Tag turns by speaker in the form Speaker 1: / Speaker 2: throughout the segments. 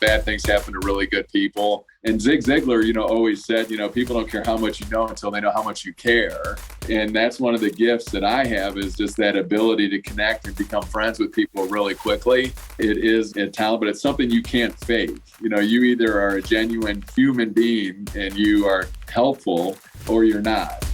Speaker 1: bad things happen to really good people. And Zig Ziglar, always said, people don't care how much you know until they know how much you care. And that's one of the gifts that I have, is just that ability to connect and become friends with people really quickly. It is a talent, but it's something you can't fake. You either are a genuine human being and you are helpful, or you're not.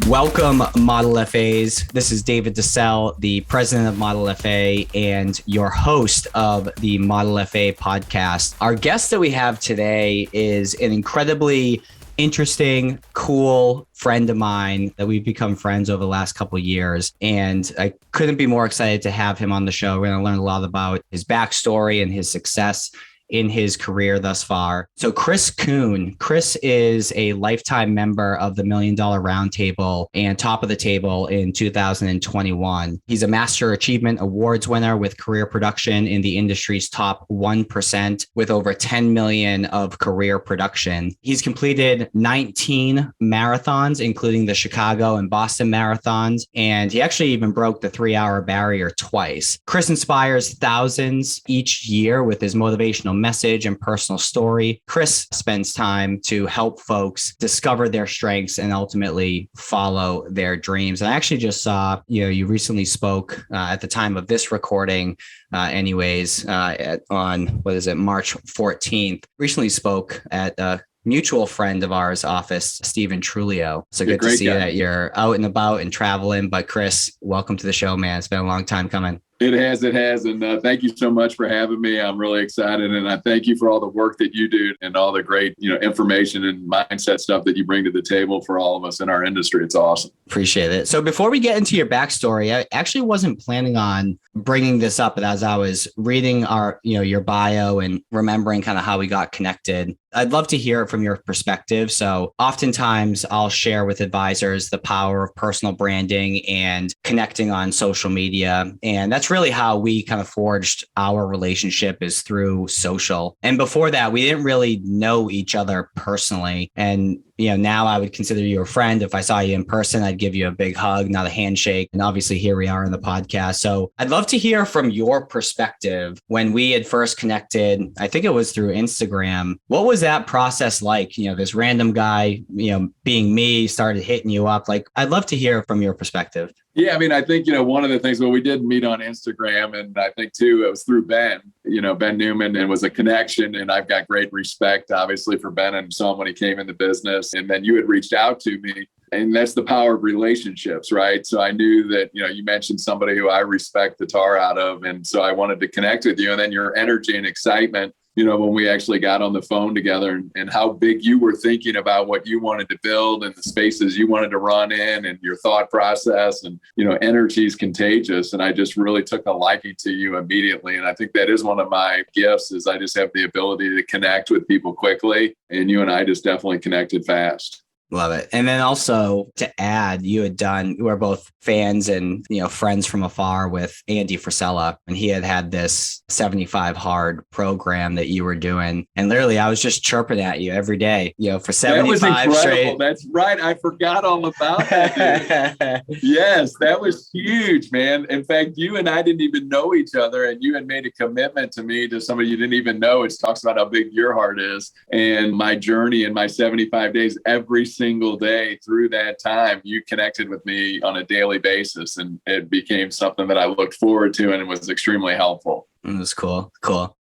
Speaker 2: Welcome, Model FAs. This is David DeSalle, the president of Model FA and your host of the Model FA podcast. Our guest that we have today is an incredibly interesting, cool friend of mine that we've become friends over the last couple of years. And I couldn't be more excited to have him on the show. We're going to learn a lot about his backstory and his success in his career thus far. So Koon. Chris is a lifetime member of the Million Dollar Roundtable and Top of the Table in 2021. He's a Master Achievement Awards winner with career production in the industry's top 1% with over 10 million of career production. He's completed 19 marathons, including the Chicago and Boston marathons. And he actually even broke the 3-hour barrier twice. Chris inspires thousands each year with his motivational message and personal story. Chris spends time to help folks discover their strengths and ultimately follow their dreams. And I actually just saw, you recently spoke at the time of this recording, on March 14th, recently spoke at a mutual friend of ours office, Stephen Trulio. So good to see that you're out and about and traveling. But Chris, welcome to the show, man. It's been a long time coming.
Speaker 1: It has. And thank you so much for having me. I'm really excited. And I thank you for all the work that you do and all the great, information and mindset stuff that you bring to the table for all of us in our industry. It's awesome.
Speaker 2: Appreciate it. So before we get into your backstory, I actually wasn't planning on bringing this up, but as I was reading your bio and remembering kind of how we got connected, I'd love to hear it from your perspective. So oftentimes I'll share with advisors the power of personal branding and connecting on social media. And that's really how we kind of forged our relationship, is through social. And before that, we didn't really know each other personally. And now I would consider you a friend. If I saw you in person, I'd give you a big hug, not a handshake. And obviously here we are in the podcast. So I'd love to hear from your perspective. When we had first connected, I think it was through Instagram. What was that process like? This random guy, being me, started hitting you up. Like, I'd love to hear from your perspective.
Speaker 1: Yeah, I think, one of the things, we did meet on Instagram, and I think too, it was through Ben, Ben Newman, and was a connection. And I've got great respect, obviously, for Ben, and saw him when he came in the business. And then you had reached out to me, and that's the power of relationships, right? So I knew that, you mentioned somebody who I respect the tar out of. And so I wanted to connect with you. And then your energy and excitement, when we actually got on the phone together, and how big you were thinking about what you wanted to build and the spaces you wanted to run in, and your thought process, and, energy is contagious. And I just really took a liking to you immediately. And I think that is one of my gifts, is I just have the ability to connect with people quickly. And you and I just definitely connected fast.
Speaker 2: Love it. And then also to add, you were both fans and, friends from afar with Andy Frisella, and he had this 75 hard program that you were doing. And literally I was just chirping at you every day, for 75 straight.
Speaker 1: That's right. I forgot all about that. Yes, that was huge, man. In fact, you and I didn't even know each other, and you had made a commitment to me, to somebody you didn't even know. It talks about how big your heart is, and my journey in my 75 days, every single day through that time, you connected with me on a daily basis, and it became something that I looked forward to, and it was extremely helpful.
Speaker 2: It was cool.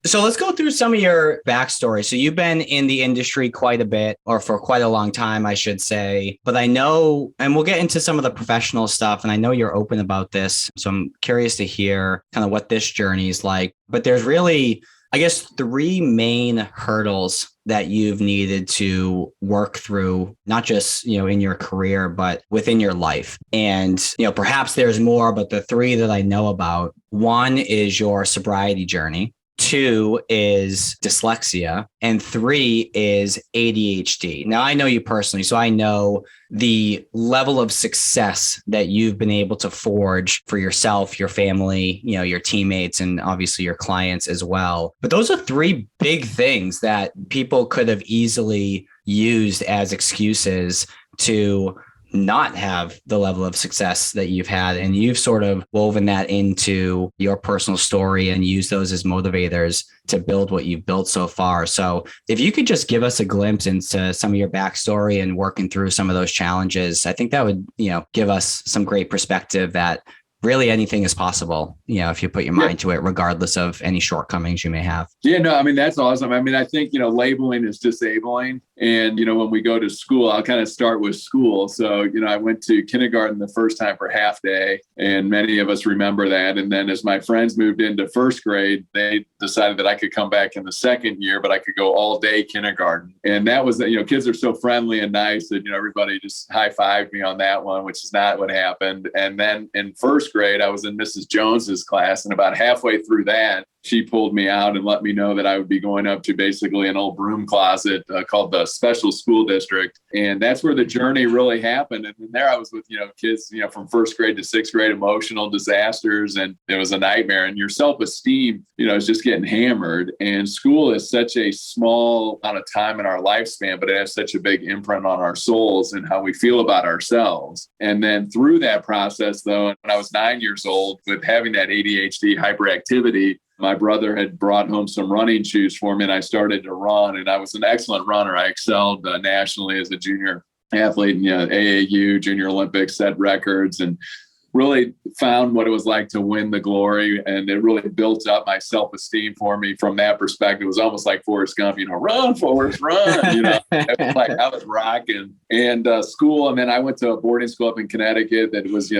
Speaker 2: So let's go through some of your backstory. So you've been in the industry quite a bit, or for quite a long time, I should say. But I know, and we'll get into some of the professional stuff, and I know you're open about this. So I'm curious to hear kind of what this journey is like. But there's really, I guess, 3 main hurdles that you've needed to work through, not just, in your career, but within your life. And, perhaps there's more, but the 3 that I know about: 1 is your sobriety journey. 2 is dyslexia, and 3 is ADHD. Now, I know you personally, so I know the level of success that you've been able to forge for yourself, your family, your teammates, and obviously your clients as well. But those are 3 big things that people could have easily used as excuses to not have the level of success that you've had. And you've sort of woven that into your personal story and use those as motivators to build what you've built so far. So if you could just give us a glimpse into some of your backstory and working through some of those challenges, I think that would, give us some great perspective that really anything is possible, if you put your mind to it, regardless of any shortcomings you may have.
Speaker 1: Yeah, no, I mean, that's awesome. I mean, I think, labeling is disabling. And, when we go to school, I'll kind of start with school. So, I went to kindergarten the first time for half day, and many of us remember that. And then as my friends moved into first grade, they decided that I could come back in the second year, but I could go all day kindergarten. And that was, kids are so friendly and nice that, everybody just high-fived me on that one, which is not what happened. And then in first grade, I was in Mrs. Jones's class, and about halfway through that, she pulled me out and let me know that I would be going up to basically an old broom closet called the special school district. And that's where the journey really happened. And there I was with, kids, from first grade to sixth grade, emotional disasters. And it was a nightmare. And your self-esteem, is just getting hammered. And school is such a small amount of time in our lifespan, but it has such a big imprint on our souls and how we feel about ourselves. And then through that process, though, when I was 9 years old, with having that ADHD hyperactivity, my brother had brought home some running shoes for me, and I started to run. And I was an excellent runner. I excelled nationally as a junior athlete in AAU, Junior Olympics, set records, and really found what it was like to win the glory. And it really built up my self-esteem for me from that perspective. It was almost like Forrest Gump, run, Forrest, run. It was like I was rocking. And school, and then I went to a boarding school up in Connecticut that was,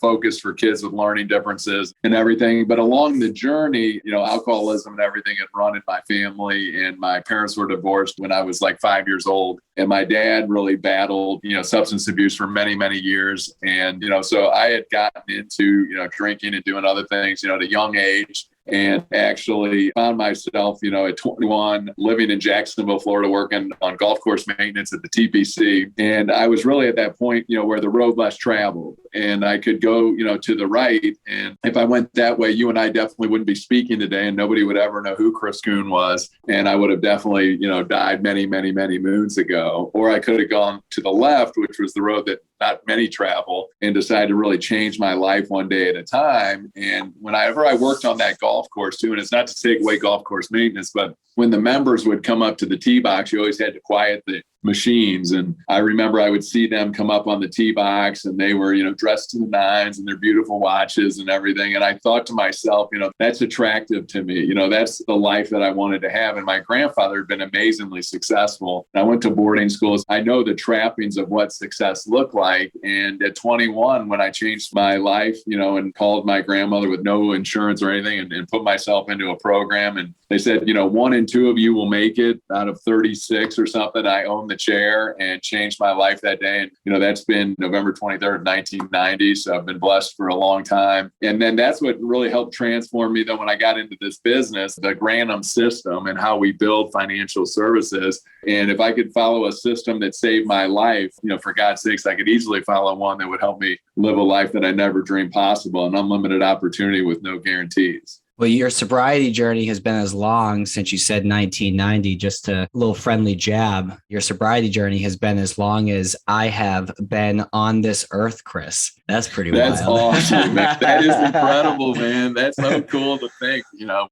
Speaker 1: focused for kids with learning differences and everything. But along the journey, alcoholism and everything had run in my family, and my parents were divorced when I was like 5 years old. And my dad really battled, substance abuse for many, many years. And, so I had gotten into, drinking and doing other things, at a young age. And actually found myself, at 21, living in Jacksonville, Florida, working on golf course maintenance at the TPC. And I was really at that point, where the road less traveled, and I could go, to the right. And if I went that way, you and I definitely wouldn't be speaking today, and nobody would ever know who Chris Koon was. And I would have definitely, died many, many, many moons ago. Or I could have gone to the left, which was the road that not many travel, and decided to really change my life one day at a time. And whenever I worked on that golf course too, and it's not to take away golf course maintenance, but when the members would come up to the tee box, you always had to quiet the machines. And I remember I would see them come up on the tee box, and they were, dressed to the nines and their beautiful watches and everything. And I thought to myself, that's attractive to me. That's the life that I wanted to have. And my grandfather had been amazingly successful. And I went to boarding schools. I know the trappings of what success looked like. And at 21, when I changed my life, and called my grandmother with no insurance or anything, and put myself into a program, and they said, 1 and 2 of you will make it out of 36 or something. I owned the chair and changed my life that day. And, that's been November 23rd, 1990. So I've been blessed for a long time. And then that's what really helped transform me, though, when I got into this business, the Granum system and how we build financial services. And if I could follow a system that saved my life, for God's sakes, I could easily follow one that would help me live a life that I never dreamed possible, an unlimited opportunity with no guarantees.
Speaker 2: Well, your sobriety journey has been as long since you said 1990, just a little friendly jab. Your sobriety journey has been as long as I have been on this earth, Chris. That's pretty wild.
Speaker 1: That's awesome. That is incredible, man. That's so cool to think,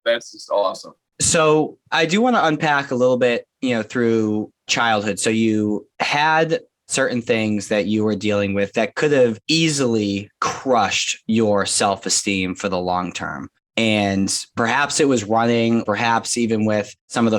Speaker 1: that's just awesome.
Speaker 2: So I do want to unpack a little bit, through childhood. So you had certain things that you were dealing with that could have easily crushed your self-esteem for the long term. And perhaps it was running, perhaps even with some of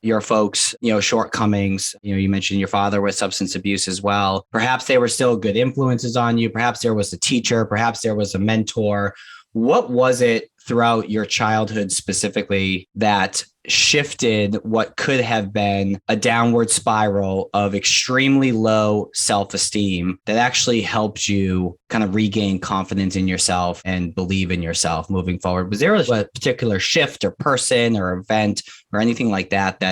Speaker 2: your folks, shortcomings. You mentioned your father with substance abuse as well. Perhaps they were still good influences on you. Perhaps there was a teacher. Perhaps there was a mentor. What was it throughout your childhood specifically that shifted what could have been a downward spiral of extremely low self-esteem that actually helped you kind of regain confidence in yourself and believe in yourself moving forward? Was there a particular shift or person or event or anything like that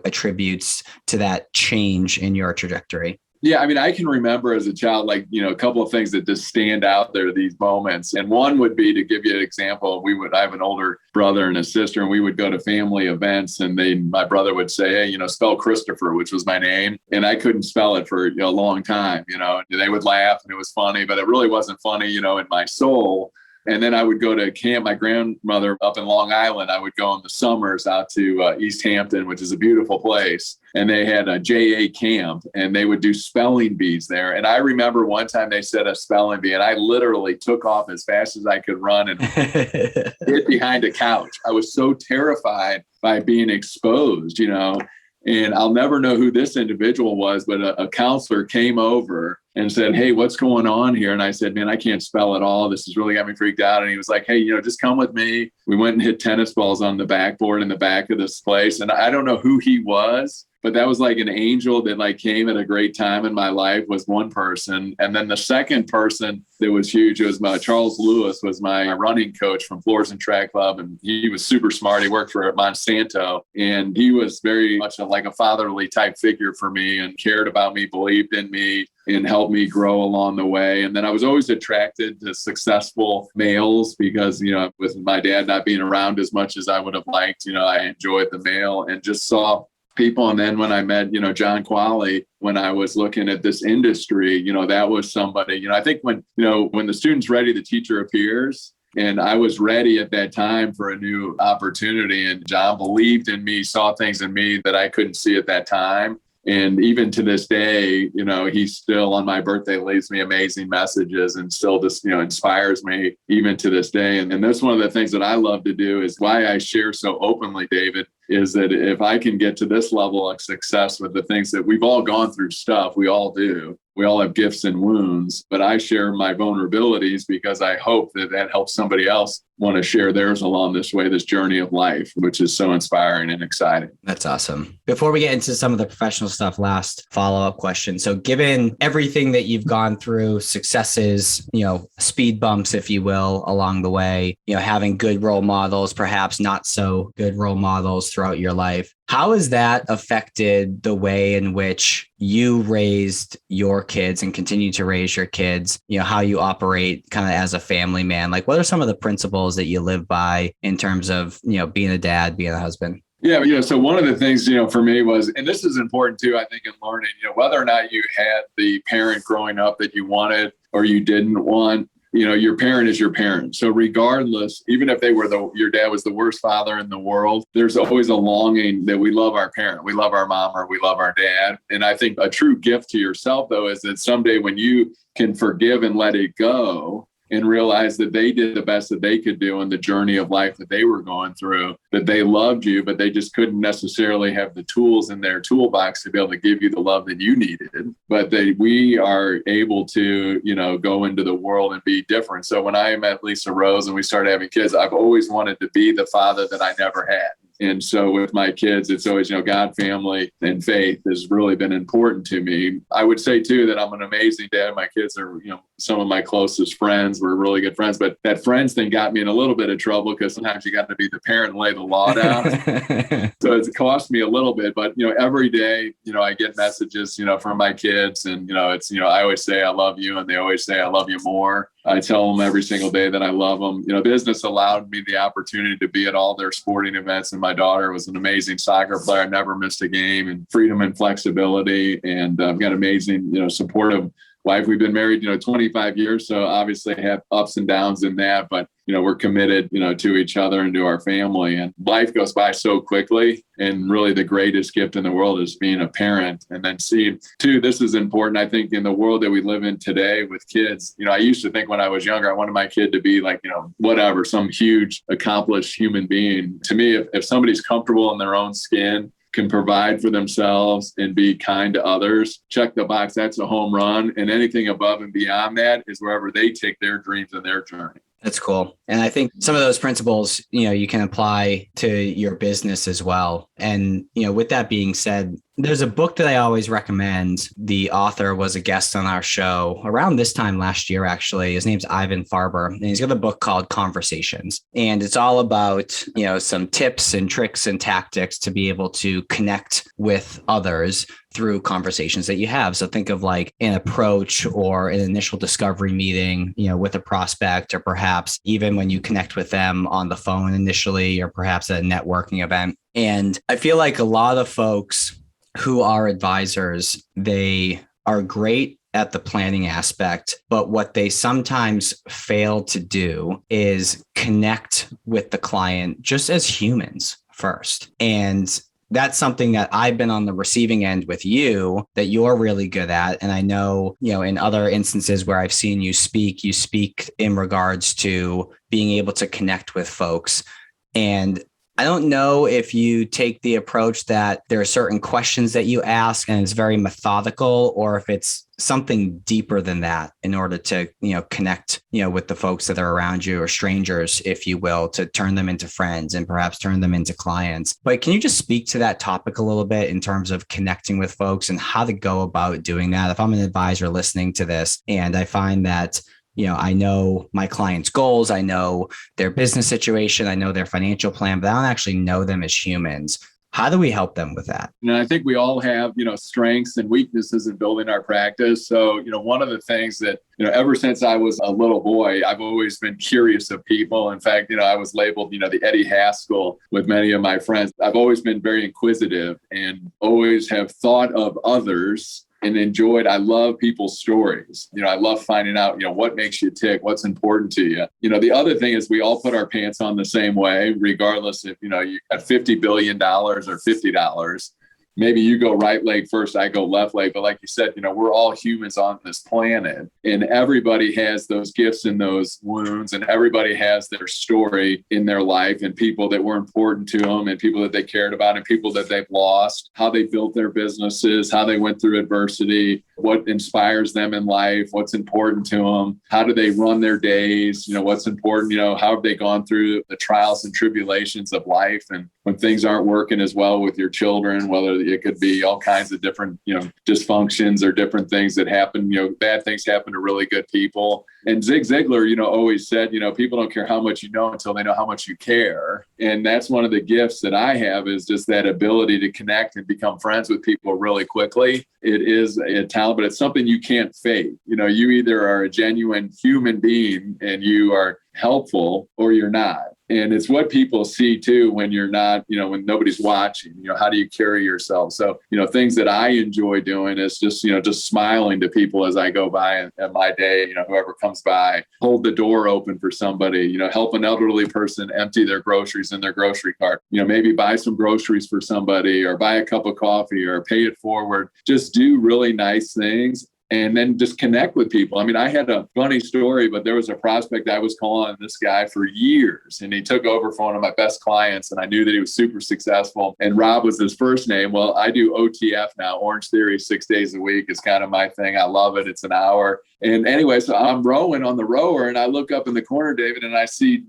Speaker 2: attributes to that change in your trajectory?
Speaker 1: Yeah, I mean, I can remember as a child, like, a couple of things that just stand out there, these moments. And one would be, to give you an example, I have an older brother and a sister, and we would go to family events, and my brother would say, hey, spell Christopher, which was my name. And I couldn't spell it for a long time, and they would laugh and it was funny, but it really wasn't funny, in my soul. And then I would go to camp. My grandmother up in Long Island, I would go in the summers out to East Hampton, which is a beautiful place. And they had a JA camp, and they would do spelling bees there. And I remember one time they said a spelling bee, and I literally took off as fast as I could run and hid behind a couch. I was so terrified by being exposed, And I'll never know who this individual was, but a counselor came over and said, hey, what's going on here? And I said, man, I can't spell at all. This has really got me freaked out. And he was like, hey, just come with me. We went and hit tennis balls on the backboard in the back of this place. And I don't know who he was, but that was like an angel that came at a great time in my life, was one person. And then the second person that was huge was Charles Lewis, was my running coach from Floors and Track Club. And he was super smart. He worked for Monsanto, and he was very much like a fatherly type figure for me, and cared about me, believed in me, and helped me grow along the way. And then I was always attracted to successful males because, with my dad not being around as much as I would have liked, I enjoyed the male and just saw people. And then when I met, John Qualley, when I was looking at this industry, that was somebody, I think when the student's ready, the teacher appears. And I was ready at that time for a new opportunity. And John believed in me, saw things in me that I couldn't see at that time. And even to this day, he still on my birthday leaves me amazing messages and still just, inspires me even to this day. And that's one of the things that I love to do, is why I share so openly, David, is that if I can get to this level of success with the things that we've all gone through stuff, we all do. We all have gifts and wounds, but I share my vulnerabilities because I hope that helps somebody else want to share theirs along this way, this journey of life, which is so inspiring and exciting.
Speaker 2: That's awesome. Before we get into some of the professional stuff, last follow-up question. So given everything that you've gone through, successes, speed bumps, if you will, along the way, having good role models, perhaps not so good role models throughout your life, how has that affected the way in which you raised your kids and continue to raise your kids, how you operate kind of as a family man? Like, what are some of the principles that you live by in terms of, being a dad, being a husband?
Speaker 1: Yeah, so one of the things, for me was, and this is important too, I think, in learning, whether or not you had the parent growing up that you wanted or you didn't want, your parent is your parent. So regardless, even if your dad was the worst father in the world, there's always a longing that we love our parent, we love our mom, or we love our dad. And I think a true gift to yourself, though, is that someday when you can forgive and let it go, and realize that they did the best that they could do in the journey of life that they were going through, that they loved you, but they just couldn't necessarily have the tools in their toolbox to be able to give you the love that you needed. But we are able to, go into the world and be different. So when I met Lisa Rose and we started having kids, I've always wanted to be the father that I never had. And so with my kids, it's always, God, family, and faith has really been important to me. I would say, too, that I'm an amazing dad. My kids are, some of my closest friends. We're really good friends. But that friends thing got me in a little bit of trouble because sometimes you got to be the parent and lay the law down. So it's cost me a little bit. But, every day, I get messages, from my kids. And, I always say I love you. And they always say I love you more. I tell them every single day that I love them. Business allowed me the opportunity to be at all their sporting events. And my daughter was an amazing soccer player. Never missed a game, and freedom and flexibility. And I've got amazing, supportive wife. We've been married, 25 years. So obviously have ups and downs in that, but, we're committed, to each other and to our family, and life goes by so quickly. And really the greatest gift in the world is being a parent. And then too, this is important. I think in the world that we live in today with kids, I used to think when I was younger, I wanted my kid to be like, whatever, some huge accomplished human being. To me, if somebody's comfortable in their own skin, can provide for themselves and be kind to others, check the box, that's a home run. And anything above and beyond that is wherever they take their dreams and their journey.
Speaker 2: That's cool. And I think some of those principles, you can apply to your business as well. And, with that being said, There's a book that I always recommend. The author was a guest on our show around this time last year, actually. His name's Ivan Farber, and he's got a book called Conversations. And it's all about, some tips and tricks and tactics to be able to connect with others through conversations that you have. So think of like an approach or an initial discovery meeting, with a prospect, or perhaps even when you connect with them on the phone initially, or perhaps at a networking event. And I feel like a lot of folks who are advisors, they are great at the planning aspect, but what they sometimes fail to do is connect with the client just as humans first. And that's something that I've been on the receiving end with you that you're really good at. And I know, in other instances where I've seen you speak in regards to being able to connect with folks. And I don't know if you take the approach that there are certain questions that you ask and it's very methodical, or if it's something deeper than that in order to, connect, with the folks that are around you, or strangers, if you will, to turn them into friends and perhaps turn them into clients. But can you just speak to that topic a little bit in terms of connecting with folks and how to go about doing that? If I'm an advisor listening to this and I find that I know my client's goals, I know their business situation, I know their financial plan, but I don't actually know them as humans. How do we help them with that?
Speaker 1: I think we all have, strengths and weaknesses in building our practice. So, one of the things that, ever since I was a little boy, I've always been curious of people. In fact, I was labeled, the Eddie Haskell with many of my friends. I've always been very inquisitive and always have thought of others and I love people's stories. I love finding out, what makes you tick, what's important to you. The other thing is we all put our pants on the same way, regardless if, you got $50 billion or $50. Maybe you go right leg first, I go left leg. But like you said, we're all humans on this planet, and everybody has those gifts and those wounds, and everybody has their story in their life, and people that were important to them, and people that they cared about, and people that they've lost, how they built their businesses, how they went through adversity, what inspires them in life, what's important to them, how do they run their days, what's important, how have they gone through the trials and tribulations of life, and when things aren't working as well with your children, whether it could be all kinds of different, dysfunctions or different things that happen, bad things happen to really good people. And Zig Ziglar, always said, people don't care how much you know until they know how much you care. And that's one of the gifts that I have, is just that ability to connect and become friends with people really quickly. It is a talent, but it's something you can't fake. You either are a genuine human being and you are helpful, or you're not. And it's what people see too when you're not, when nobody's watching, how do you carry yourself? So, things that I enjoy doing is just, just smiling to people as I go by at my day, whoever comes by, hold the door open for somebody, help an elderly person empty their groceries in their grocery cart, maybe buy some groceries for somebody, or buy a cup of coffee, or pay it forward. Just do really nice things. And then just connect with people. I mean, I had a funny story, but there was a prospect I was calling this guy for years, and he took over for one of my best clients, and I knew that he was super successful. And Rob was his first name. Well, I do OTF now, Orange Theory, 6 days a week is kind of my thing. I love it. It's an hour. And anyway, so I'm rowing on the rower, and I look up in the corner, David, and I see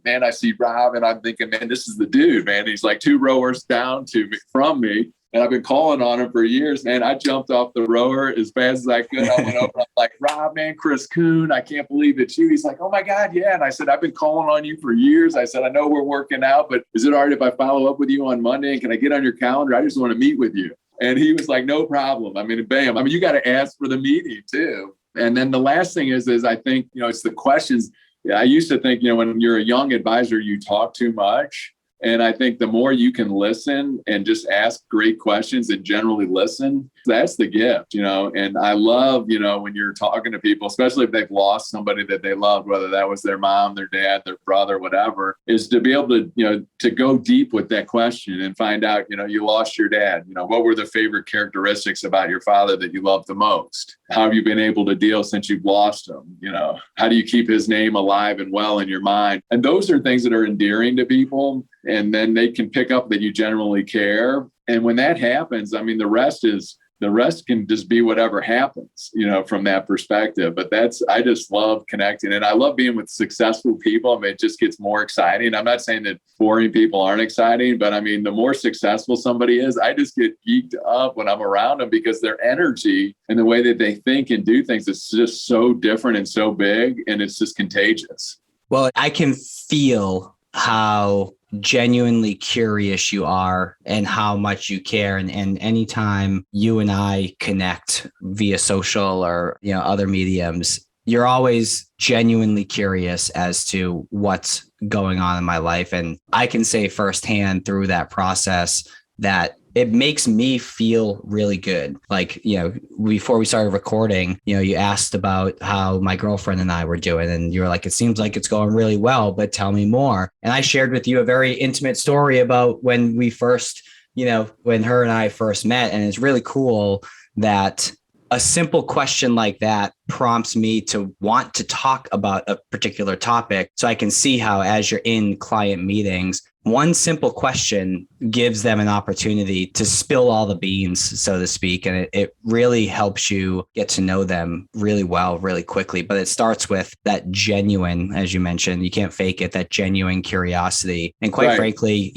Speaker 1: Rob, and I'm thinking, man, this is the dude, man. He's like 2 rowers down from me. And I've been calling on him for years, man. I jumped off the rower as fast as I could. I went over, I'm like, Rob, man, Chris Koon, I can't believe it's you. He's like, oh my God, yeah. And I said, I've been calling on you for years. I said, I know we're working out, but is it all right if I follow up with you on Monday? And can I get on your calendar? I just want to meet with you. And he was like, no problem. I mean, bam. I mean, you got to ask for the meeting too. And then the last thing is I think, it's the questions. I used to think, when you're a young advisor, you talk too much. And I think the more you can listen and just ask great questions and generally listen, that's the gift, And I love, when you're talking to people, especially if they've lost somebody that they loved, whether that was their mom, their dad, their brother, whatever, is to be able to, to go deep with that question and find out, you lost your dad. What were the favorite characteristics about your father that you loved the most? How have you been able to deal since you've lost him? How do you keep his name alive and well in your mind? And those are things that are endearing to people. And then they can pick up that you generally care. And when that happens, I mean, the rest is the rest can just be whatever happens, from that perspective. But I just love connecting, and I love being with successful people. I mean, it just gets more exciting. I'm not saying that boring people aren't exciting, but I mean, the more successful somebody is, I just get geeked up when I'm around them because their energy and the way that they think and do things is just so different and so big, and it's just contagious.
Speaker 2: Well, I can feel how genuinely curious you are and how much you care. And anytime you and I connect via social or, other mediums, you're always genuinely curious as to what's going on in my life. And I can say firsthand through that process that it makes me feel really good. Like, before we started recording, you asked about how my girlfriend and I were doing, and you were like, it seems like it's going really well, but tell me more. And I shared with you a very intimate story about when we first, when her and I first met. And it's really cool that a simple question like that prompts me to want to talk about a particular topic. So I can see how, as you're in client meetings, one simple question gives them an opportunity to spill all the beans, so to speak. And it really helps you get to know them really well, really quickly. But it starts with that genuine, as you mentioned, you can't fake it, that genuine curiosity. And quite frankly,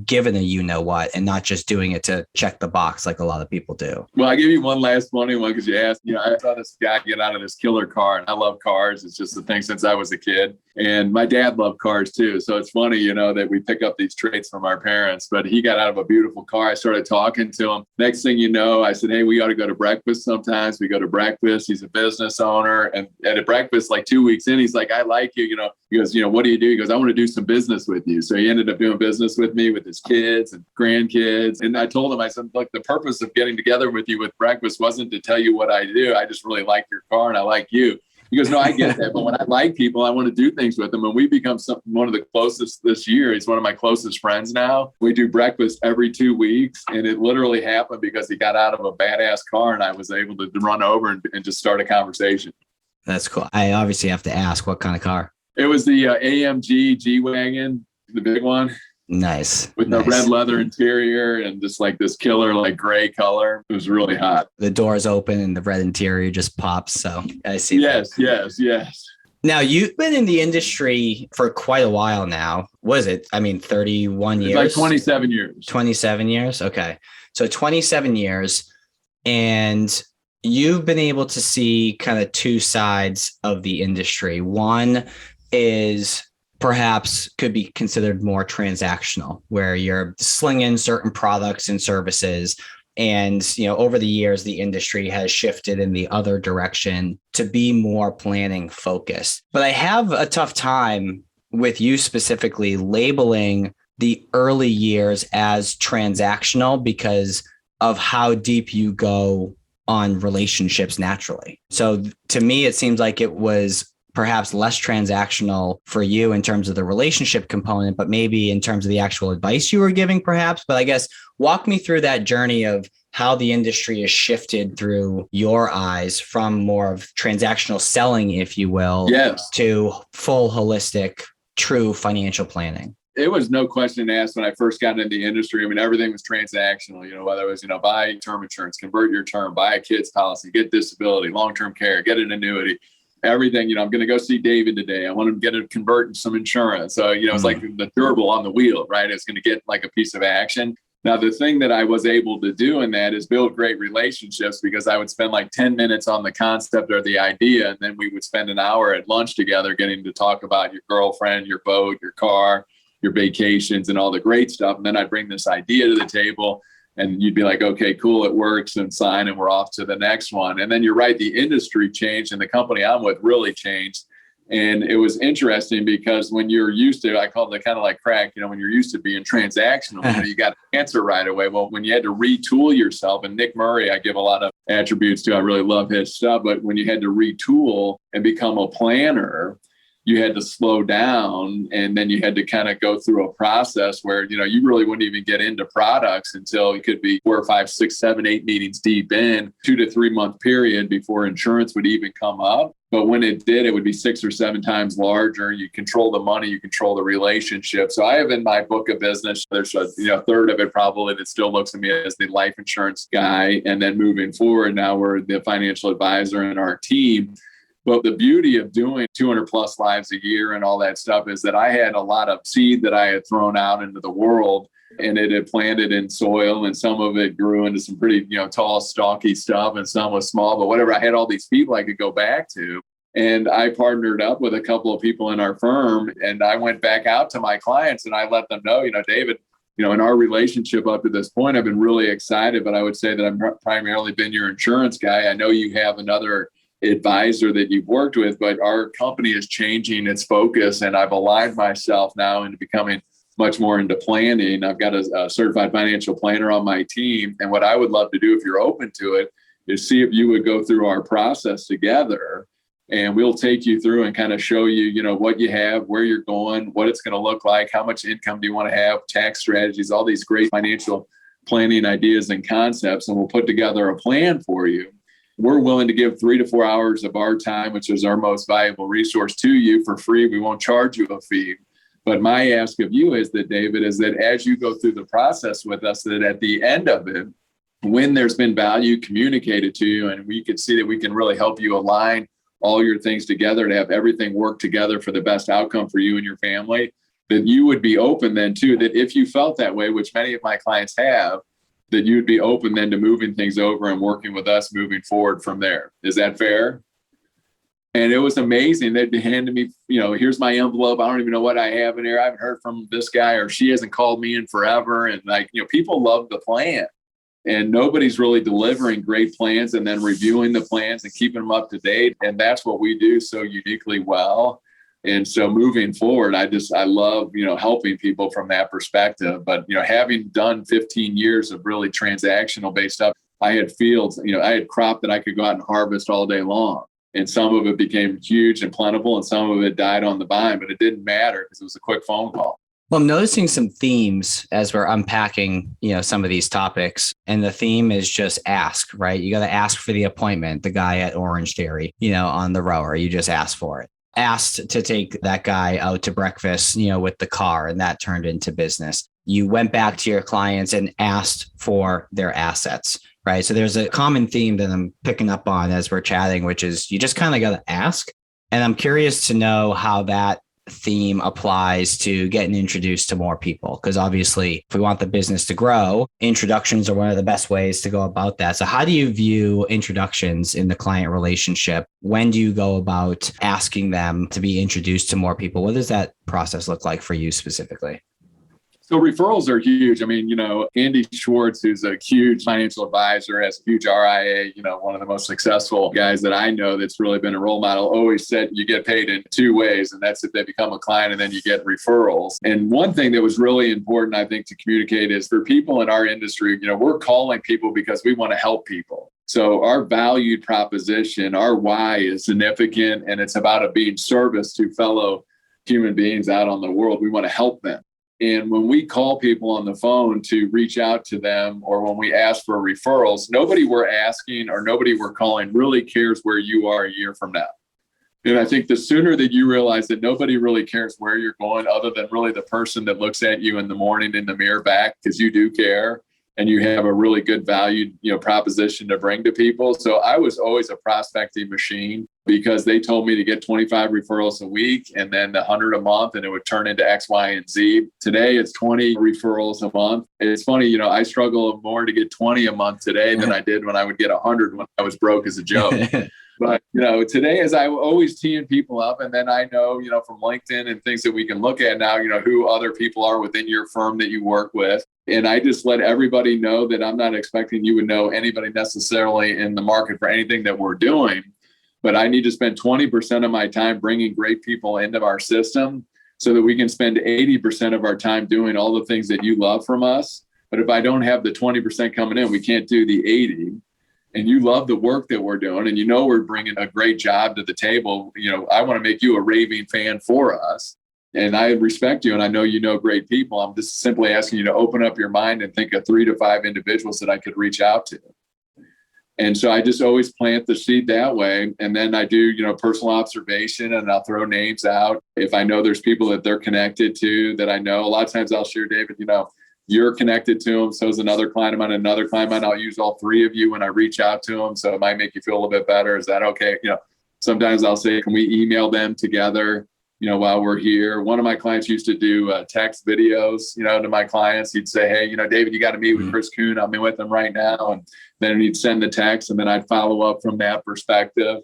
Speaker 2: given a what, and not just doing it to check the box like a lot of people do.
Speaker 1: Well, I'll give you one last funny one because you asked, I saw this guy get out of this killer car, and I love cars. It's just a thing since I was a kid. And my dad loved cars too. So it's funny, that we pick up these traits from our parents, but he got out of a beautiful car. I started talking to him. Next thing you know, I said, hey, we ought to go to breakfast sometimes. We go to breakfast. He's a business owner. And at breakfast, like 2 weeks in, he's like, I like you. He goes, what do you do? He goes, I want to do some business with you. So he ended up doing business with me with his kids and grandkids. And I told him, I said, look, the purpose of getting together with you with breakfast wasn't to tell you what I do. I just really like your car and I like you. He goes, no, I get that. But when I like people, I want to do things with them. And we become one of the closest this year. He's one of my closest friends now. We do breakfast every 2 weeks. And it literally happened because he got out of a badass car and I was able to run over and just start a conversation.
Speaker 2: That's cool. I obviously have to ask, what kind of car?
Speaker 1: It was the AMG G-Wagon, the big one.
Speaker 2: Nice.
Speaker 1: With the red leather interior and just like this killer, like gray color. It was really hot.
Speaker 2: The doors open and the red interior just pops. So I see.
Speaker 1: Yes.
Speaker 2: Now, you've been in the industry for quite a while now. Was it? 31 years?
Speaker 1: Like 27 years.
Speaker 2: 27 years? Okay. So 27 years. And you've been able to see kind of two sides of the industry. One is perhaps could be considered more transactional, where you're slinging certain products and services. And, over the years, the industry has shifted in the other direction to be more planning focused. But I have a tough time with you specifically labeling the early years as transactional because of how deep you go on relationships naturally. So to me, it seems like it was perhaps less transactional for you in terms of the relationship component, but maybe in terms of the actual advice you were giving, perhaps. But I guess walk me through that journey of how the industry has shifted through your eyes from more of transactional selling, if you will, to full holistic, true financial planning.
Speaker 1: It was no question asked when I first got into the industry. Everything was transactional, whether it was, buy term insurance, convert your term, buy a kid's policy, get disability, long-term care, get an annuity. Everything, I'm going to go see David today. I want him to get a convert some insurance. So, it's like the gerbil on the wheel, right? It's going to get like a piece of action. Now, the thing that I was able to do in that is build great relationships because I would spend like 10 minutes on the concept or the idea. And then we would spend an hour at lunch together getting to talk about your girlfriend, your boat, your car, your vacations and all the great stuff. And then I'd bring this idea to the table. And you'd be like, okay, cool, it works, and sign, and we're off to the next one. And then you're right, the industry changed and the company I'm with really changed. And it was interesting because when you're used to, I call it kind of like crack, when you're used to being transactional, you got an answer right away. Well, when you had to retool yourself, and Nick Murray, I give a lot of attributes to, I really love his stuff, but when you had to retool and become a planner, you had to slow down, and then you had to kind of go through a process where, you really wouldn't even get into products until it could be 4, 5, 6, 7, 8 meetings deep in 2 to 3 month period before insurance would even come up. But when it did, it would be 6 or 7 times larger. You control the money, you control the relationship. So I have in my book of business, there's a third of it probably that still looks at me as the life insurance guy. And then moving forward, now we're the financial advisor in our team. But the beauty of doing 200 plus lives a year and all that stuff is that I had a lot of seed that I had thrown out into the world, and it had planted in soil, and some of it grew into some pretty, tall, stalky stuff, and some was small, but whatever. I had all these people I could go back to. And I partnered up with a couple of people in our firm, and I went back out to my clients and I let them know, David, in our relationship up to this point, I've been really excited, but I would say that I've primarily been your insurance guy. I know you have another advisor that you've worked with, but our company is changing its focus, and I've aligned myself now into becoming much more into planning. I've got a certified financial planner on my team. And what I would love to do, if you're open to it, is see if you would go through our process together, and we'll take you through and kind of show you, what you have, where you're going, what it's going to look like, how much income do you want to have, tax strategies, all these great financial planning ideas and concepts. And we'll put together a plan for you. We're willing to give 3 to 4 hours of our time, which is our most valuable resource, to you for free. We won't charge you a fee. But my ask of you is that, David, is that as you go through the process with us, that at the end of it, when there's been value communicated to you, and we can see that we can really help you align all your things together to have everything work together for the best outcome for you and your family, that you would be open then too, that if you felt that way, which many of my clients have, that you'd be open then to moving things over and working with us moving forward from there. Is that fair? And it was amazing. They handed me, here's my envelope. I don't even know what I have in here. I haven't heard from this guy, or she hasn't called me in forever. And people love the plan, and nobody's really delivering great plans and then reviewing the plans and keeping them up to date. And that's what we do so uniquely well. And so moving forward, I love, helping people from that perspective. But, having done 15 years of really transactional based stuff, I had fields, I had crop that I could go out and harvest all day long. And some of it became huge and plentiful, and some of it died on the vine, but it didn't matter because it was a quick phone call.
Speaker 2: Well, I'm noticing some themes as we're unpacking, some of these topics. And the theme is just ask, right? You got to ask for the appointment, the guy at Orange Theory, on the rower. You just ask for it. Asked to take that guy out to breakfast, with the car, and that turned into business. You went back to your clients and asked for their assets, right? So there's a common theme that I'm picking up on as we're chatting, which is you just kind of got to ask. And I'm curious to know how that theme applies to getting introduced to more people, because obviously if we want the business to grow, introductions are one of the best ways to go about that. So how do you view introductions in the client relationship? When do you go about asking them to be introduced to more people? What does that process look like for you specifically?
Speaker 1: So referrals are huge. I mean, Andy Schwartz, who's a huge financial advisor, has a huge RIA, one of the most successful guys that I know that's really been a role model, always said you get paid in 2 ways. And that's if they become a client, and then you get referrals. And one thing that was really important, I think, to communicate is for people in our industry, we're calling people because we want to help people. So our valued proposition, our why is significant, and it's about it being service to fellow human beings out on the world. We want to help them. And when we call people on the phone to reach out to them, or when we ask for referrals, nobody we're asking or nobody we're calling really cares where you are a year from now. And I think the sooner that you realize that nobody really cares where you're going, other than really the person that looks at you in the morning in the mirror back, because you do care and you have a really good valued, proposition to bring to people. So I was always a prospecting machine, because they told me to get 25 referrals a week and then 100 a month, and it would turn into X, Y, and Z. Today, it's 20 referrals a month. It's funny, I struggle more to get 20 a month today than I did when I would get 100 when I was broke as a joke. But, today, as I always teeing people up, and then I know, from LinkedIn and things that we can look at now, who other people are within your firm that you work with. And I just let everybody know that I'm not expecting you would know anybody necessarily in the market for anything that we're doing. But I need to spend 20% of my time bringing great people into our system so that we can spend 80% of our time doing all the things that you love from us. But if I don't have the 20% coming in, we can't do the 80. And you love the work that we're doing, and we're bringing a great job to the table. I want to make you a raving fan for us. And I respect you, and I know great people. I'm just simply asking you to open up your mind and think of 3 to 5 individuals that I could reach out to. And so I just always plant the seed that way. And then I do, personal observation, and I'll throw names out. If I know there's people that they're connected to that I know, a lot of times I'll share, David, you're connected to them. So is another client of mine, I'll use all three of you when I reach out to them. So it might make you feel a little bit better. Is that okay? Sometimes I'll say, can we email them together, while we're here? One of my clients used to do text videos, to my clients. He'd say, hey, David, you got to meet with Chris Koon. I'm in with him right now. And then he'd send the text, and then I'd follow up from that perspective.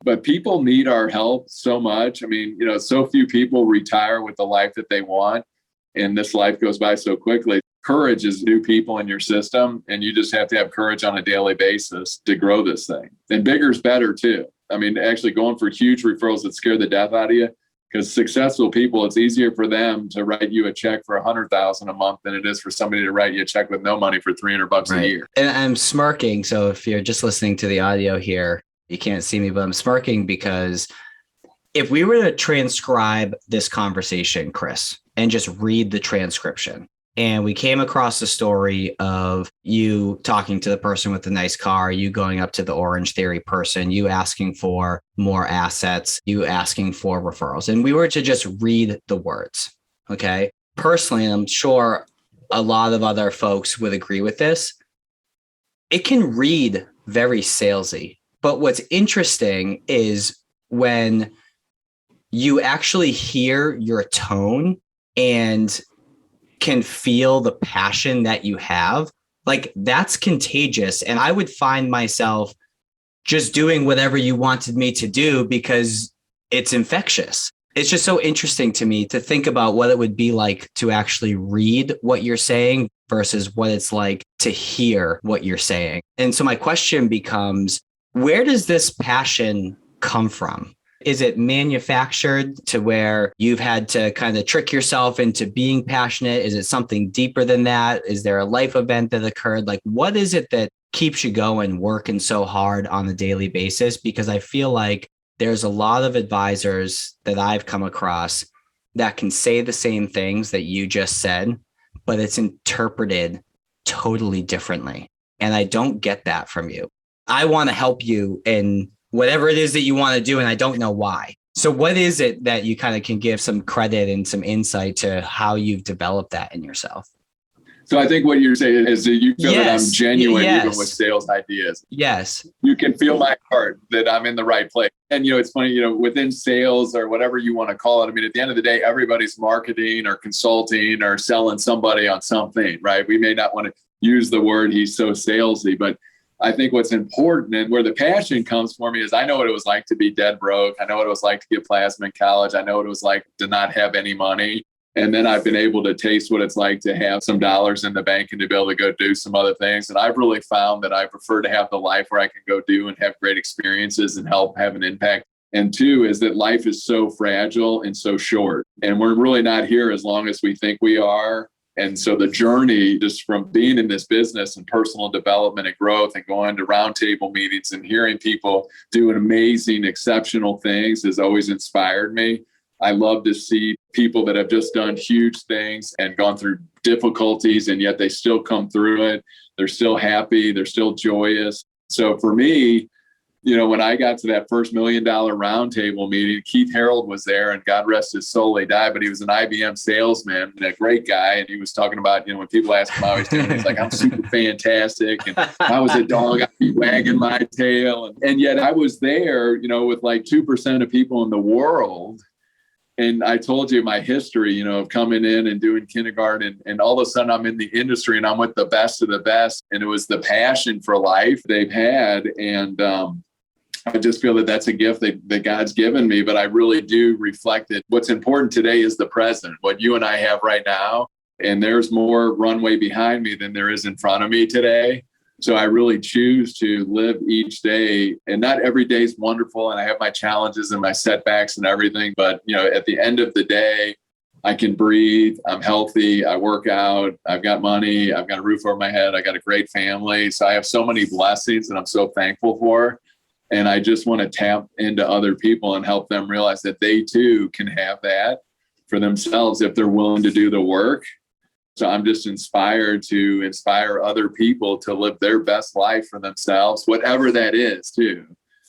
Speaker 1: But people need our help so much. I mean, so few people retire with the life that they want, and this life goes by so quickly. Courage is new people in your system, and you just have to have courage on a daily basis to grow this thing. And bigger is better too. I mean, actually going for huge referrals that scare the death out of you, because successful people, it's easier for them to write you a check for $100,000 a month than it is for somebody to write you a check with no money for $300 a year.
Speaker 2: And I'm smirking. So if you're just listening to the audio here, you can't see me, but I'm smirking because if we were to transcribe this conversation, Chris, and just read the transcription, and we came across the story of you talking to the person with the nice car, you going up to the Orange Theory person, you asking for more assets, you asking for referrals. And we were to just read the words. Okay. Personally, I'm sure a lot of other folks would agree with this. It can read very salesy. But what's interesting is when you actually hear your tone and can feel the passion that you have, like that's contagious. And I would find myself just doing whatever you wanted me to do because it's infectious. It's just so interesting to me to think about what it would be like to actually read what you're saying versus what it's like to hear what you're saying. And so my question becomes, where does this passion come from? Is it manufactured to where you've had to kind of trick yourself into being passionate? Is it something deeper than that? Is there a life event that occurred? Like, what is it that keeps you going, working so hard on a daily basis? Because I feel like there's a lot of advisors that I've come across that can say the same things that you just said, but it's interpreted totally differently. And I don't get that from you. I want to help you in whatever it is that you want to do, and I don't know why. So what is it that you kind of can give some credit and some insight to how you've developed that in yourself?
Speaker 1: So I think what you're saying is that you feel that I'm genuine even with sales ideas.
Speaker 2: Yes.
Speaker 1: You can feel my heart that I'm in the right place. And, it's funny, within sales or whatever you want to call it, I mean, at the end of the day, everybody's marketing or consulting or selling somebody on something, right? We may not want to use the word he's so salesy, but I think what's important and where the passion comes for me is I know what it was like to be dead broke. I know what it was like to get plasma in college. I know what it was like to not have any money. And then I've been able to taste what it's like to have some dollars in the bank and to be able to go do some other things. And I've really found that I prefer to have the life where I can go do and have great experiences and help have an impact. And two is that life is so fragile and so short. And we're really not here as long as we think we are. And so the journey just from being in this business and personal development and growth and going to roundtable meetings and hearing people doing amazing, exceptional things has always inspired me. I love to see people that have just done huge things and gone through difficulties, and yet they still come through it. They're still happy. They're still joyous. So for me, when I got to that first $1 Million Roundtable meeting, Keith Harold was there, and God rest his soul, he died, but he was an IBM salesman and a great guy. And he was talking about, when people ask him how he's doing, he's like, I'm super fantastic. And if I was a dog, I'd be wagging my tail. And yet I was there, with like 2% of people in the world. And I told you my history, of coming in and doing kindergarten, and all of a sudden I'm in the industry and I'm with the best of the best. And it was the passion for life they've had. And, I just feel that that's a gift that God's given me, but I really do reflect it. What's important today is the present, what you and I have right now. And there's more runway behind me than there is in front of me today. So I really choose to live each day, and not every day is wonderful. And I have my challenges and my setbacks and everything. But, at the end of the day, I can breathe. I'm healthy. I work out. I've got money. I've got a roof over my head. I got a great family. So I have so many blessings that I'm so thankful for. And I just want to tap into other people and help them realize that they too can have that for themselves if they're willing to do the work. So I'm just inspired to inspire other people to live their best life for themselves, whatever that is too.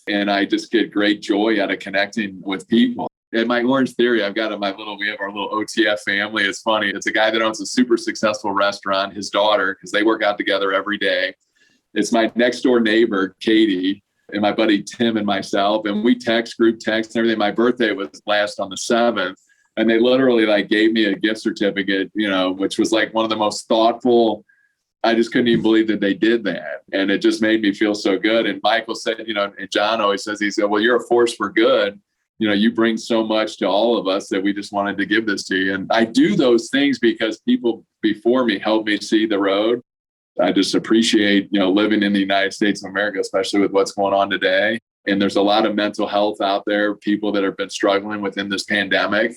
Speaker 1: And I just get great joy out of connecting with people. In my Orange Theory, we have our little OTF family. It's funny. It's a guy that owns a super successful restaurant, his daughter, because they work out together every day. It's my next door neighbor, Katie, and my buddy Tim and myself. And we group text and everything. My birthday was last on the 7th. And they literally gave me a gift certificate, which was one of the most thoughtful. I just couldn't even believe that they did that. And it just made me feel so good. And Michael said, and John always says, he said, well, you're a force for good. You bring so much to all of us that we just wanted to give this to you. And I do those things because people before me helped me see the road. I just appreciate, living in the United States of America, especially with what's going on today. And there's a lot of mental health out there, people that have been struggling within this pandemic.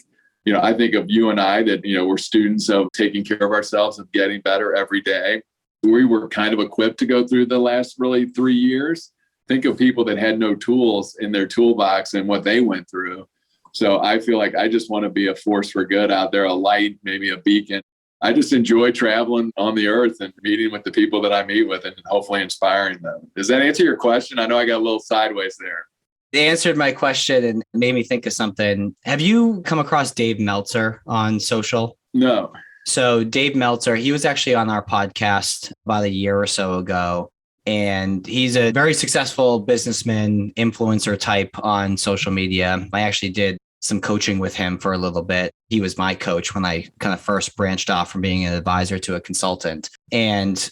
Speaker 1: I think of you and I that, we're students of taking care of ourselves, of getting better every day. We were kind of equipped to go through the last really 3 years. Think of people that had no tools in their toolbox and what they went through. So I feel like I just want to be a force for good out there, a light, maybe a beacon. I just enjoy traveling on the earth and meeting with the people that I meet with and hopefully inspiring them. Does that answer your question? I know I got a little sideways there.
Speaker 2: It answered my question and made me think of something. Have you come across Dave Meltzer on social?
Speaker 1: No.
Speaker 2: So Dave Meltzer, he was actually on our podcast about a year or so ago. And he's a very successful businessman, influencer type on social media. I actually did some coaching with him for a little bit. He was my coach when I kind of first branched off from being an advisor to a consultant. And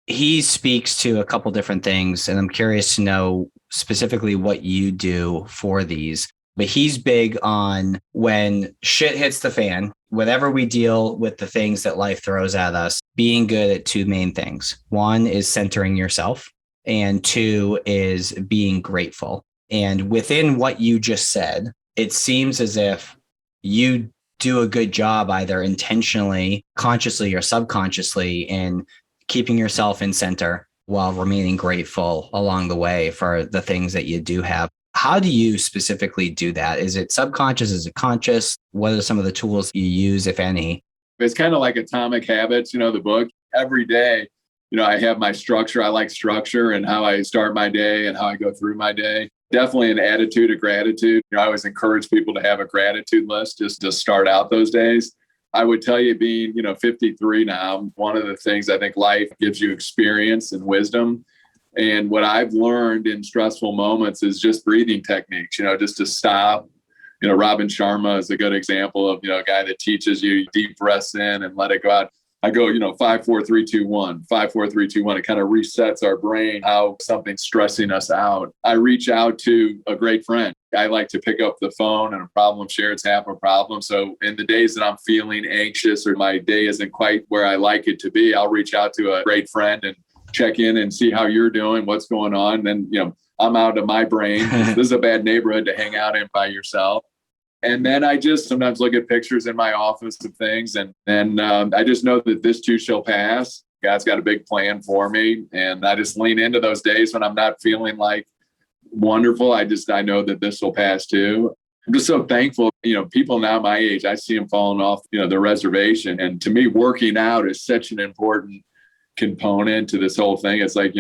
Speaker 2: he speaks to a couple different things. And I'm curious to know specifically what you do for these. But he's big on when shit hits the fan, whenever we deal with the things that life throws at us, being good at two main things. One is centering yourself, and two is being grateful. And within what you just said, it seems as if you do a good job either intentionally, consciously, or subconsciously in keeping yourself in center while remaining grateful along the way for the things that you do have. How do you specifically do that? Is it subconscious? Is it conscious? What are some of the tools you use, if any?
Speaker 1: It's kind of like Atomic Habits, the book. Every day, I have my structure. I like structure and how I start my day and how I go through my day. Definitely an attitude of gratitude. I always encourage people to have a gratitude list just to start out those days. I would tell you being, 53 now, one of the things I think life gives you experience and wisdom. And what I've learned in stressful moments is just breathing techniques, just to stop. Robin Sharma is a good example of, a guy that teaches you deep breaths in and let it go out. I go, 5, 4, 3, 2, 1, 5, 4, 3, 2, 1. It kind of resets our brain, how something's stressing us out. I reach out to a great friend. I like to pick up the phone and a problem shared is half a problem. So in the days that I'm feeling anxious or my day isn't quite where I like it to be, I'll reach out to a great friend and check in and see how you're doing, what's going on. Then, I'm out of my brain. This is a bad neighborhood to hang out in by yourself. And then I just sometimes look at pictures in my office of things. And then I just know that this too shall pass. God's got a big plan for me. And I just lean into those days when I'm not feeling like wonderful. I know that this will pass too. I'm just so thankful. People now my age, I see them falling off, the reservation. And to me, working out is such an important component to this whole thing. It's like,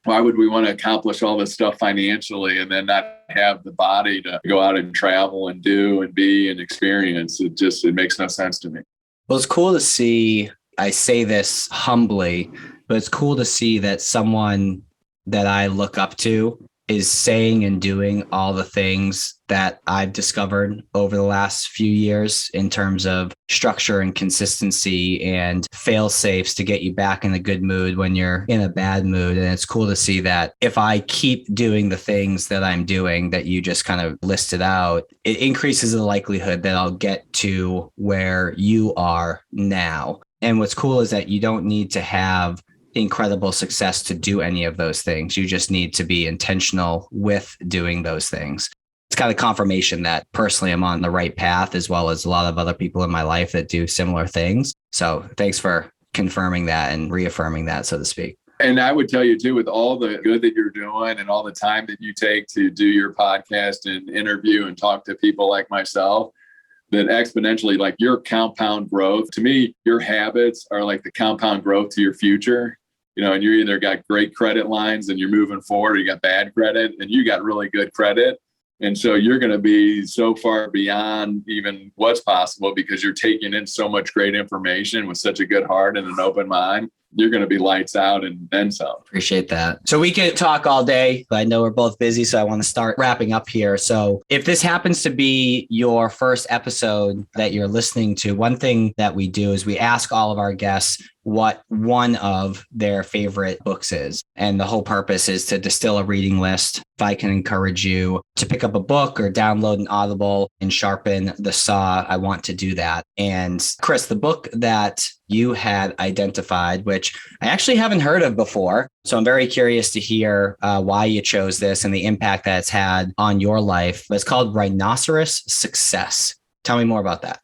Speaker 1: why would we want to accomplish all this stuff financially and then not have the body to go out and travel and do and be and experience? It makes no sense to me.
Speaker 2: Well, it's cool to see. I say this humbly, but it's cool to see that someone that I look up to is saying and doing all the things that I've discovered over the last few years in terms of structure and consistency and fail safes to get you back in a good mood when you're in a bad mood. And it's cool to see that if I keep doing the things that I'm doing that you just kind of listed out, it increases the likelihood that I'll get to where you are now. And what's cool is that you don't need to have incredible success to do any of those things. You just need to be intentional with doing those things. It's kind of confirmation that personally I'm on the right path, as well as a lot of other people in my life that do similar things. So thanks for confirming that and reaffirming that, so to speak.
Speaker 1: And I would tell you too, with all the good that you're doing and all the time that you take to do your podcast and interview and talk to people like myself, that exponentially, like your compound growth, to me, your habits are like the compound growth to your future. And you either got great credit lines and you're moving forward, or you got bad credit and you got really good credit. And so you're going to be so far beyond even what's possible because you're taking in so much great information with such a good heart and an open mind. You're going to be lights out and then some.
Speaker 2: Appreciate that. So we could talk all day, but I know we're both busy, so I want to start wrapping up here. So if this happens to be your first episode that you're listening to, one thing that we do is we ask all of our guests what one of their favorite books is. And the whole purpose is to distill a reading list. If I can encourage you to pick up a book or download an Audible and sharpen the saw, I want to do that. And Chris, the book that you had identified, which I actually haven't heard of before. So I'm very curious to hear why you chose this and the impact that it's had on your life. It's called Rhinoceros Success. Tell me more about that.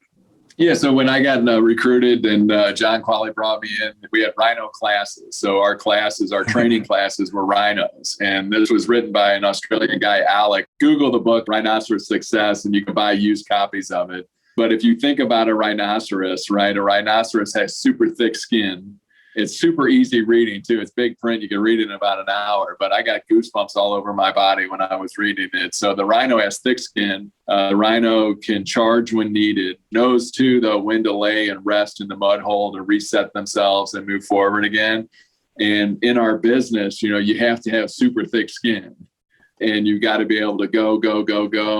Speaker 1: Yeah. So when I got recruited and John Qualley brought me in, we had rhino classes. So our training classes were rhinos. And this was written by an Australian guy, Alec. Google the book Rhinoceros Success and you can buy used copies of it. But if you think about a rhinoceros, right, a rhinoceros has super thick skin. It's super easy reading too. It's big print. You can read it in about an hour, but I got goosebumps all over my body when I was reading it. So the rhino has thick skin. The rhino can charge when needed, knows too, though, when to lay and rest in the mud hole to reset themselves and move forward again. And in our business, you have to have super thick skin. And you got to be able to go.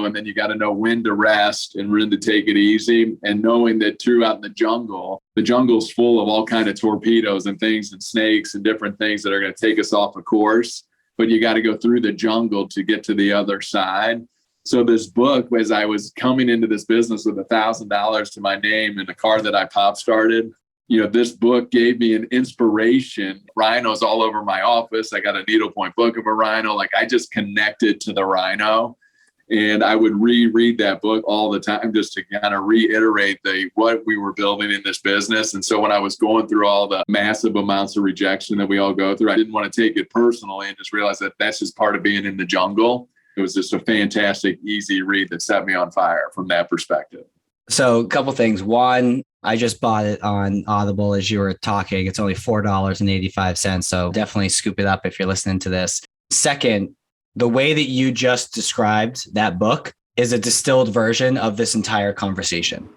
Speaker 1: And then you got to know when to rest and when to take it easy. And knowing that throughout the jungle's full of all kinds of torpedoes and things and snakes and different things that are going to take us off a course. But you got to go through the jungle to get to the other side. So this book, as I was coming into this business with $1,000 to my name and a car that I pop started, this book gave me an inspiration. Rhinos all over my office. I got a needlepoint book of a rhino. Like I just connected to the rhino. And I would reread that book all the time just to kind of reiterate what we were building in this business. And so when I was going through all the massive amounts of rejection that we all go through, I didn't want to take it personally and just realize that that's just part of being in the jungle. It was just a fantastic, easy read that set me on fire from that perspective.
Speaker 2: So a couple things. One, I just bought it on Audible as you were talking. It's only $4.85. So definitely scoop it up if you're listening to this. Second, the way that you just described that book is a distilled version of this entire conversation.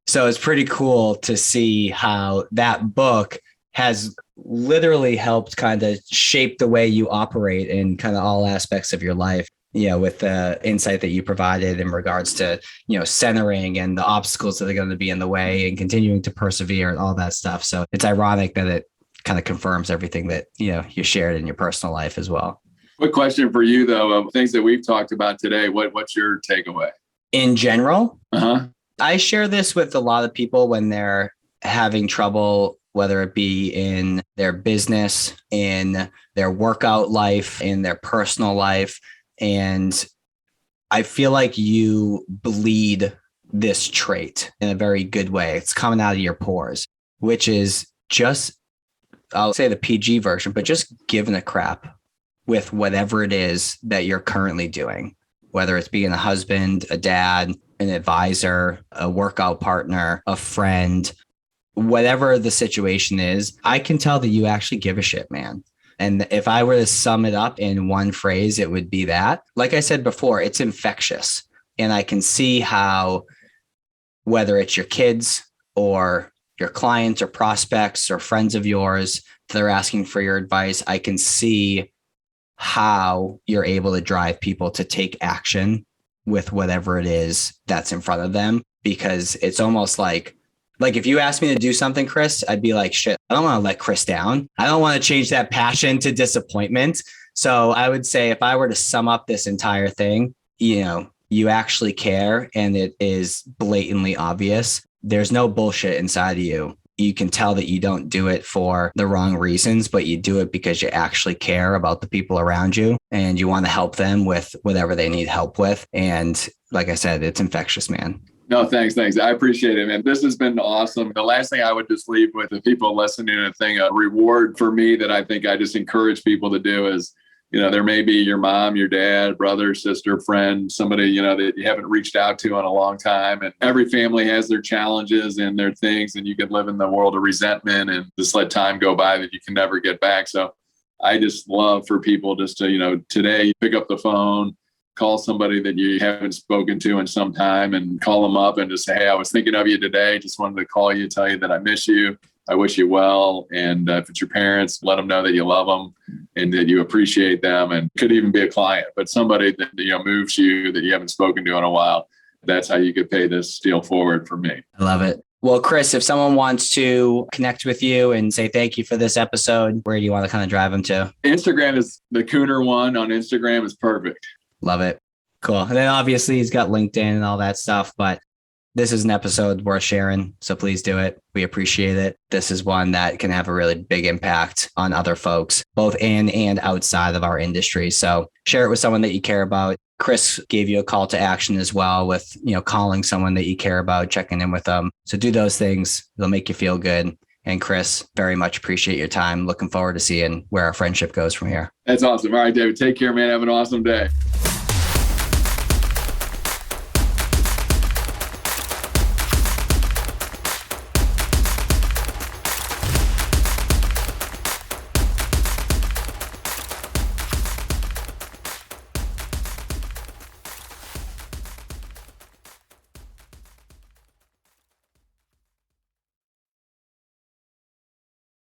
Speaker 2: So it's pretty cool to see how that book has literally helped kind of shape the way you operate in kind of all aspects of your life. With the insight that you provided in regards to, centering and the obstacles that are going to be in the way and continuing to persevere and all that stuff. So it's ironic that it kind of confirms everything that, you shared in your personal life as well.
Speaker 1: Quick question for you, though, of things that we've talked about today. What's your takeaway?
Speaker 2: In general, I share this with a lot of people when they're having trouble, whether it be in their business, in their workout life, in their personal life. And I feel like you bleed this trait in a very good way. It's coming out of your pores, which is just, I'll say the PG version, but just giving a crap with whatever it is that you're currently doing, whether it's being a husband, a dad, an advisor, a workout partner, a friend, whatever the situation is. I can tell that you actually give a shit, man. And if I were to sum it up in one phrase, it would be that. Like I said before, it's infectious. And I can see how, whether it's your kids or your clients or prospects or friends of yours that are asking for your advice, I can see how you're able to drive people to take action with whatever it is that's in front of them. Because it's almost like if you asked me to do something, Chris, I'd be like, shit, I don't want to let Chris down. I don't want to change that passion to disappointment. So I would say if I were to sum up this entire thing, you actually care and it is blatantly obvious. There's no bullshit inside of you. You can tell that you don't do it for the wrong reasons, but you do it because you actually care about the people around you and you want to help them with whatever they need help with. And like I said, it's infectious, man.
Speaker 1: No, thanks. I appreciate it, man. This has been awesome. The last thing I would just leave with the people listening, a reward for me that I think I just encourage people to do is There may be your mom, your dad, brother, sister, friend, somebody, that you haven't reached out to in a long time. And every family has their challenges and their things, and you can live in the world of resentment and just let time go by that you can never get back. So I just love for people just to, today pick up the phone, call somebody that you haven't spoken to in some time and call them up and just say, hey, I was thinking of you today. Just wanted to call you, tell you that I miss you. I wish you well. And if it's your parents, let them know that you love them and that you appreciate them. And could even be a client, but somebody that, moves you that you haven't spoken to in a while. That's how you could pay this deal forward for me.
Speaker 2: I love it. Well, Chris, if someone wants to connect with you and say thank you for this episode, where do you want to kind of drive them to?
Speaker 1: Instagram is the Kooner one on Instagram is perfect.
Speaker 2: Love it. Cool. And then obviously he's got LinkedIn and all that stuff, but this is an episode worth sharing. So please do it. We appreciate it. This is one that can have a really big impact on other folks, both in and outside of our industry. So share it with someone that you care about. Chris gave you a call to action as well with, calling someone that you care about, checking in with them. So do those things. It'll make you feel good. And Chris, very much appreciate your time. Looking forward to seeing where our friendship goes from here.
Speaker 1: That's awesome. All right, David, take care, man. Have an awesome day.